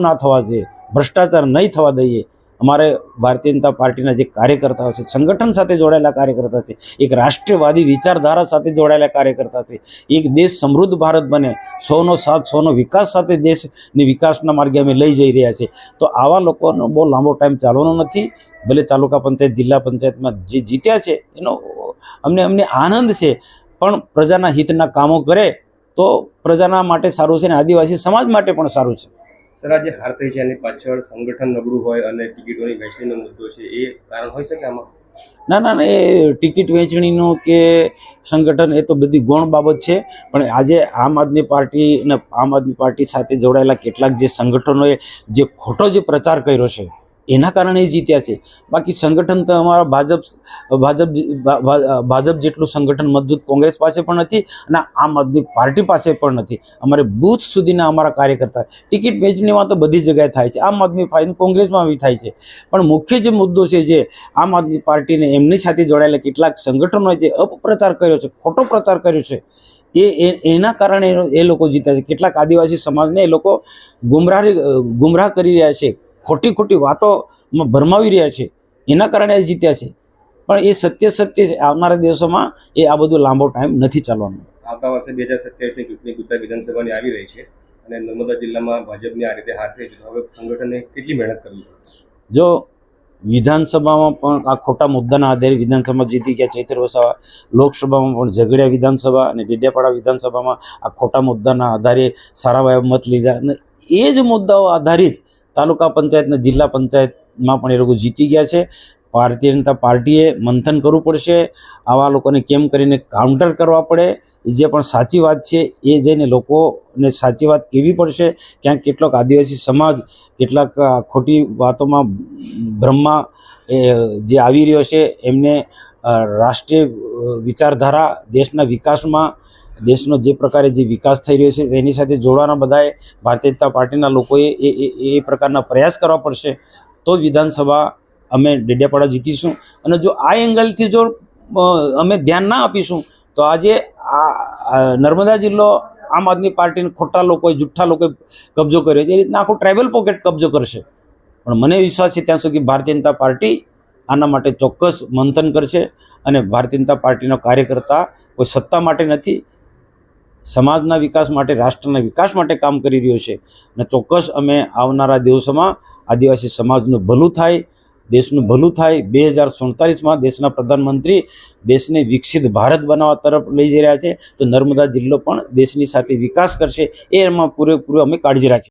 ના થવા જોઈએ, ભ્રષ્ટાચાર નહીં થવા દઈએ। અમારે ભારતીય જનતા પાર્ટીના જે કાર્યકર્તાઓ છે, સંગઠન સાથે જોડાયેલા કાર્યકર્તા છે, એક રાષ્ટ્રવાદી વિચારધારા સાથે જોડાયેલા કાર્યકર્તા છે, એક દેશ સમૃદ્ધ ભારત બને, 100નો સાથ 100નો વિકાસ સાથે દેશને વિકાસના માર્ગે અમે લઈ જઈ રહ્યા છીએ। તો આવા લોકોનો બહુ લાંબો ટાઈમ ચાલવાનો નથી। ભલે તાલુકા પંચાયત, જિલ્લા પંચાયતમાં જે જીત્યા છે એનો અમને આનંદ છે, પણ પ્રજાના હિતના કામો કરે તો પ્રજાના માટે સારું છે ને આદિવાસી સમાજ માટે પણ સારું છે। સર, આજે હાર થઈ છે એની પાછળ સંગઠન નબળું હોય અને ટિકિટોની વહેંચણીનો મુદ્દો છે, એ કારણ હોઈ શકે આમાં? ના, એ ટિકિટ વહેંચણીનું કે સંગઠન એ તો બધી ગૌણ બાબત છે, પણ આજે આમ આદમી પાર્ટી અને આમ આદમી પાર્ટી સાથે જોડાયેલા કેટલાક જે સંગઠનોએ જે ખોટો જે પ્રચાર કર્યો છે એના કારણે જીત્યા છે। બાકી સંગઠન તો અમારા ભાજપ જેટલું સંગઠન મજબૂત કોંગ્રેસ પાસે પણ નથી અને આમ આદમી પાર્ટી પાસે પણ નથી। અમારે બૂથ સુધીના અમારા કાર્યકર્તા, ટિકિટ વહેંચણીમાં તો બધી જગ્યાએ થાય છે, આમ આદમી પાર્ટી કોંગ્રેસમાં બી થાય છે, પણ મુખ્ય જે મુદ્દો છે જે આમ આદમી પાર્ટીને એમની સાથે જોડાયેલા કેટલાક સંગઠનોએ જે અપપ્રચાર કર્યો છે, ખોટો પ્રચાર કર્યો છે, એના કારણે એ લોકો જીત્યા છે। કેટલાક આદિવાસી સમાજને એ લોકો ગુમરાહ કરી રહ્યા છે, ખોટી વાતોમાં ભરમાવી રહ્યા છે, એના કારણે જીત્યા છે। પણ એ સત્ય છે। આવનારા દિવસોમાં એ આ બધું લાંબો ટાઈમ નથી ચાલવાનું। આવતા વર્ષે 2027ની ચૂંટણી ગુજરાત વિધાનસભાની આવી રહી છે અને નર્મદા જિલ્લામાં ભાજપની આ રીતે હાર થઈ છે, તો હવે સંગઠને કેટલી મહેનત કરવી પડશે? જો વિધાનસભામાં પણ આ ખોટા મુદ્દાના આધારે વિધાનસભા જીતી ગયા ચૈતર વસાવા, લોકસભામાં પણ ઝઘડિયા વિધાનસભા અને ડેડિયાપાડા વિધાનસભામાં આ ખોટા મુદ્દાના આધારે સારા મત લીધા અને એ જ મુદ્દાઓ આધારિત તાલુકા પંચાયતના જિલ્લા પંચાયતમાં પણ એ લોકો જીતી ગયા છે। ભારતીય જનતા પાર્ટીએ મંથન કરવું પડશે, આવા લોકોને કેમ કરીને કાઉન્ટર કરવા પડે, જે પણ સાચી વાત છે એ જઈને લોકોને સાચી વાત કહેવી પડશે। ક્યાંક કેટલોક આદિવાસી સમાજ કેટલાક ખોટી વાતોમાં ભ્રમમાં જે આવી રહ્યો છે, એમને રાષ્ટ્રીય વિચારધારા, દેશના વિકાસમાં, દેશનો જે પ્રકારે જે વિકાસ થઈ રહ્યો છે એની સાથે જોડવાના બધાએ ભારતીય જનતા પાર્ટીના લોકોએ એ પ્રકારના પ્રયાસ કરવા પડશે, તો વિધાનસભા અમે ડેડિયાપાડા જીતીશું। અને જો આ એંગલથી જો અમે ધ્યાન ના આપીશું તો આજે આ નર્મદા જિલ્લો આમ આદમી પાર્ટીને ખોટા લોકોએ, જુઠ્ઠા લોકોએ કબજો કર્યો છે, એ રીતના આખું ટ્રાઇબલ પોકેટ કબજો કરશે। પણ મને વિશ્વાસ છે ત્યાં સુધી ભારતીય જનતા પાર્ટી આના માટે ચોક્કસ મંથન કરશે અને ભારતીય જનતા પાર્ટીનો કાર્યકર્તા કોઈ સત્તા માટે નથી, સમાજના વિકાસ માટે, રાષ્ટ્રના વિકાસ માટે કામ કરી રહ્યો છે અને ચોક્કસ અમે આવનારા દિવસોમાં આદિવાસી સમાજનું ભલું થાય, દેશનું ભલું થાય। 2047માં દેશના પ્રધાનમંત્રી દેશને વિકસિત ભારત બનાવવા તરફ લઈ જઈ રહ્યા છે, તો નર્મદા જિલ્લો પણ દેશની સાથે વિકાસ કરશે, એમાં પૂરેપૂરું અમે કાળજી રાખીએ।